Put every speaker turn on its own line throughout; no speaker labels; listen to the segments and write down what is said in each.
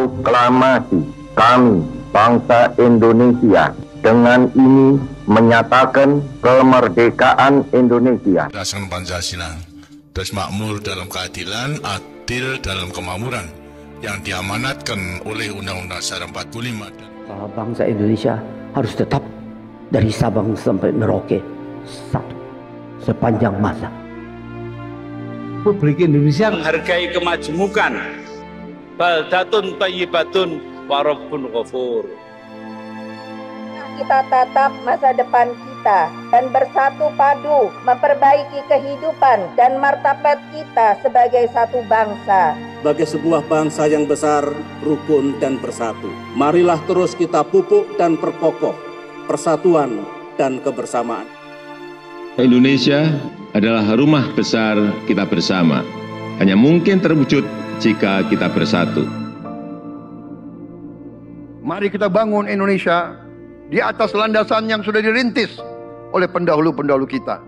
Proklamasi kami, bangsa Indonesia, dengan ini menyatakan kemerdekaan Indonesia.
Berdasarkan Pancasila, terus makmur dalam keadilan, adil dalam kemakmuran, yang diamanatkan oleh Undang-Undang Dasar 45.
Bangsa Indonesia harus tetap dari Sabang sampai Merauke satu sepanjang masa.
Republik Indonesia
menghargai kemajemukan, baldatun thayyibatun wa rabbun ghafur.
Kita tatap masa depan kita dan bersatu padu memperbaiki kehidupan dan martabat kita sebagai satu bangsa.
Sebagai sebuah bangsa yang besar, rukun dan bersatu. Marilah terus kita pupuk dan perkokoh persatuan dan kebersamaan.
Indonesia adalah rumah besar kita bersama. Hanya mungkin terwujud jika kita bersatu.
Mari kita bangun Indonesia di atas landasan yang sudah dirintis oleh pendahulu-pendahulu kita.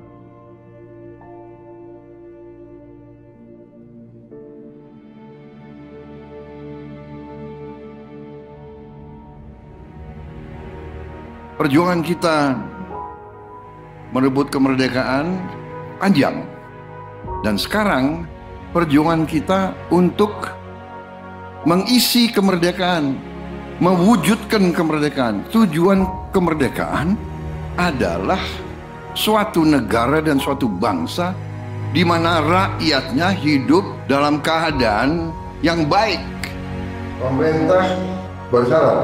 Perjuangan kita merebut kemerdekaan panjang. Dan sekarang perjuangan kita untuk mengisi kemerdekaan, mewujudkan kemerdekaan. Tujuan kemerdekaan adalah suatu negara dan suatu bangsa di mana rakyatnya hidup dalam keadaan yang baik. Pemerintah bersyarat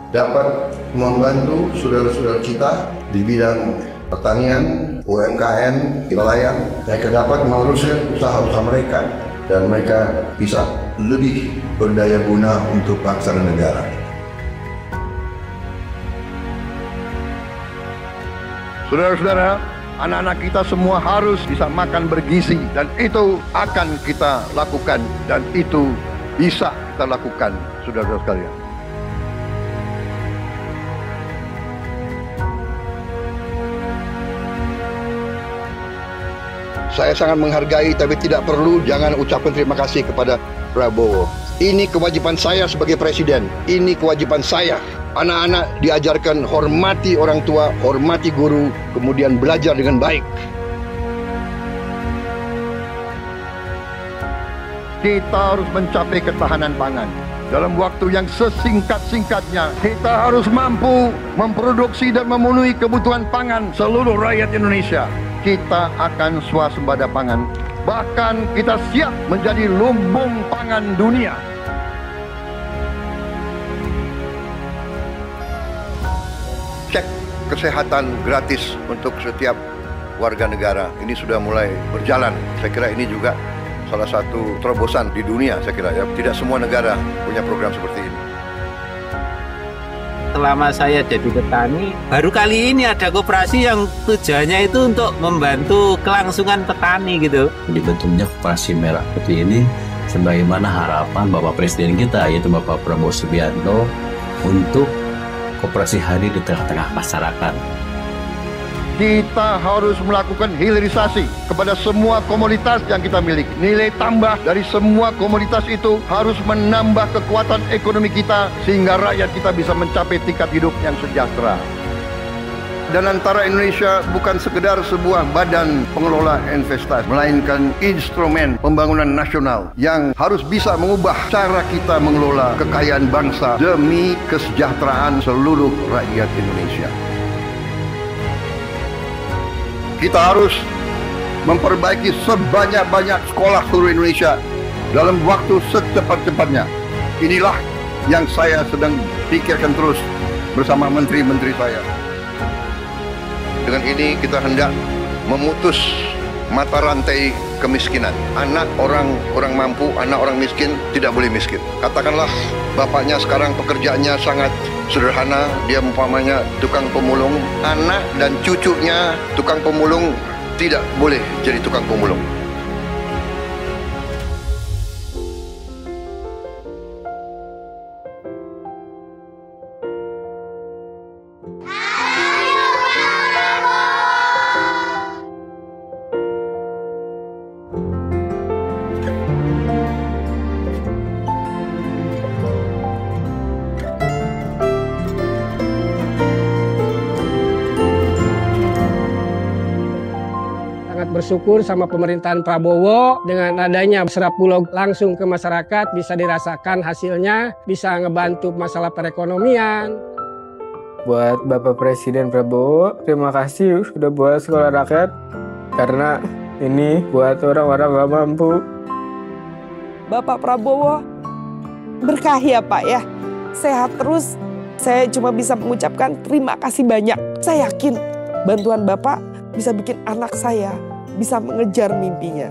dapat membantu saudara-saudara kita di bidang pertanian, UMKM, nelayan. Mereka dapat meneruskan usaha-usaha mereka dan mereka bisa lebih berdaya guna untuk bangsa dan negara. Saudara-saudara, anak-anak kita semua harus bisa makan bergizi dan itu akan kita lakukan dan itu bisa kita lakukan, saudara-saudara sekalian. Saya sangat menghargai tapi tidak perlu jangan ucapkan terima kasih kepada Prabowo. Ini kewajiban saya sebagai presiden. Ini kewajiban saya. Anak-anak diajarkan hormati orang tua, hormati guru, kemudian belajar dengan baik. Kita harus mencapai ketahanan pangan. Dalam waktu yang sesingkat-singkatnya, kita harus mampu memproduksi dan memenuhi kebutuhan pangan seluruh rakyat Indonesia. Kita akan swasembada pangan. Bahkan kita siap menjadi lumbung pangan dunia. Cek kesehatan gratis untuk setiap warga negara. Ini sudah mulai berjalan. Saya kira ini juga salah satu terobosan di dunia, saya kira ya. Tidak semua negara punya program seperti ini.
Selama saya jadi petani, baru kali ini ada koperasi yang tujuannya itu untuk membantu kelangsungan petani gitu.
Dibentuknya Koperasi Merah Putih ini sebagaimana harapan Bapak Presiden kita, yaitu Bapak Prabowo Subianto, untuk koperasi hadir di tengah-tengah masyarakat.
Kita harus melakukan hilirisasi kepada semua komoditas yang kita miliki. Nilai tambah dari semua komoditas itu harus menambah kekuatan ekonomi kita sehingga rakyat kita bisa mencapai tingkat hidup yang sejahtera. Dan antara Indonesia bukan sekedar sebuah badan pengelola investasi, melainkan instrumen pembangunan nasional yang harus bisa mengubah cara kita mengelola kekayaan bangsa demi kesejahteraan seluruh rakyat Indonesia. Kita harus memperbaiki sebanyak-banyak sekolah seluruh Indonesia dalam waktu secepat-cepatnya. Inilah yang saya sedang pikirkan terus bersama menteri-menteri saya. Dengan ini kita hendak memutus mata rantai kemiskinan. Anak orang mampu, anak orang miskin tidak boleh miskin. Katakanlah bapaknya sekarang pekerjaannya sangat sederhana, dia umpamanya tukang pemulung, anak dan cucunya tukang pemulung tidak boleh jadi tukang pemulung.
bersyukur sama pemerintahan Prabowo dengan adanya Serap Bulog langsung ke masyarakat, bisa dirasakan hasilnya, bisa ngebantu masalah perekonomian.
Buat Bapak Presiden Prabowo, terima kasih sudah buat sekolah rakyat, karena ini buat orang-orang gak mampu.
Bapak Prabowo, berkah ya Pak ya, sehat terus. Saya cuma bisa mengucapkan terima kasih banyak. Saya yakin bantuan Bapak bisa bikin anak saya bisa mengejar mimpinya.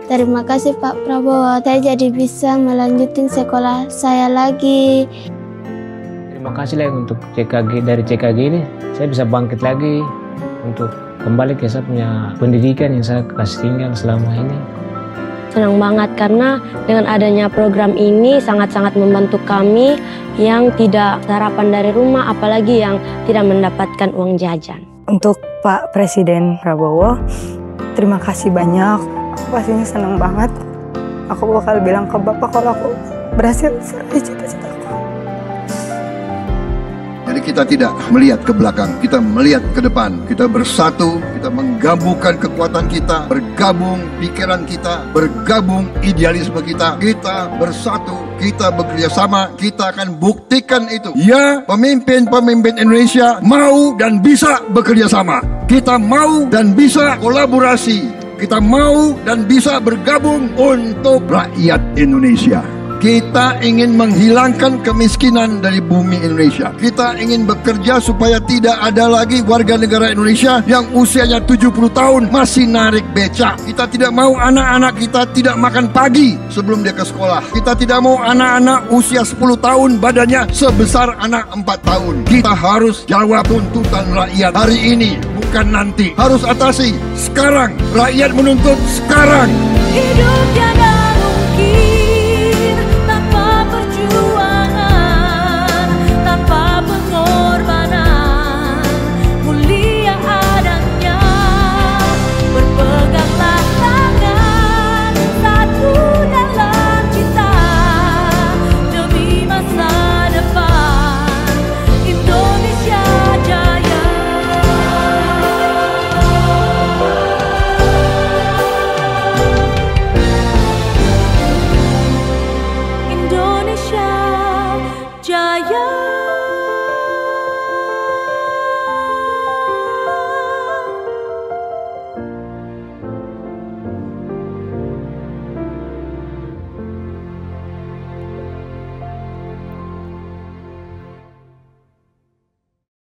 Terima kasih Pak Prabowo, saya jadi bisa melanjutkan sekolah saya lagi.
Terima kasih lah untuk CKG, dari CKG ini saya bisa bangkit lagi untuk kembali ke saya punya pendidikan yang saya kasih tinggal selama ini.
Senang banget karena dengan adanya program ini sangat-sangat membantu kami yang tidak sarapan dari rumah, apalagi yang tidak mendapatkan uang jajan.
Untuk Pak Presiden Prabowo, terima kasih banyak. Aku pastinya senang banget. Aku bakal bilang ke Bapak kalau aku berhasil meraih cita-cita.
Jadi kita tidak melihat ke belakang, kita melihat ke depan. Kita bersatu, kita menggabungkan kekuatan kita, bergabung pikiran kita, bergabung idealisme kita. Kita bersatu, kita bekerja sama, kita akan buktikan itu. Ya, pemimpin-pemimpin Indonesia mau dan bisa bekerja sama. Kita mau dan bisa kolaborasi. Kita mau dan bisa bergabung untuk rakyat Indonesia. Kita ingin menghilangkan kemiskinan dari bumi Indonesia. Kita ingin bekerja supaya tidak ada lagi warga negara Indonesia yang usianya 70 tahun masih narik becak. Kita tidak mau anak-anak kita tidak makan pagi sebelum dia ke sekolah. Kita tidak mau anak-anak usia 10 tahun badannya sebesar anak 4 tahun. Kita harus jawab tuntutan rakyat hari ini, bukan nanti. Harus atasi sekarang. Rakyat menuntut sekarang.
Hidup tiada mungkin tanpa perjuangan, tanpa pengorbanan, mulia adanya. Berpeganglah tangan satu dalam cinta demi masa depan Indonesia Jaya. Indonesia Jaya.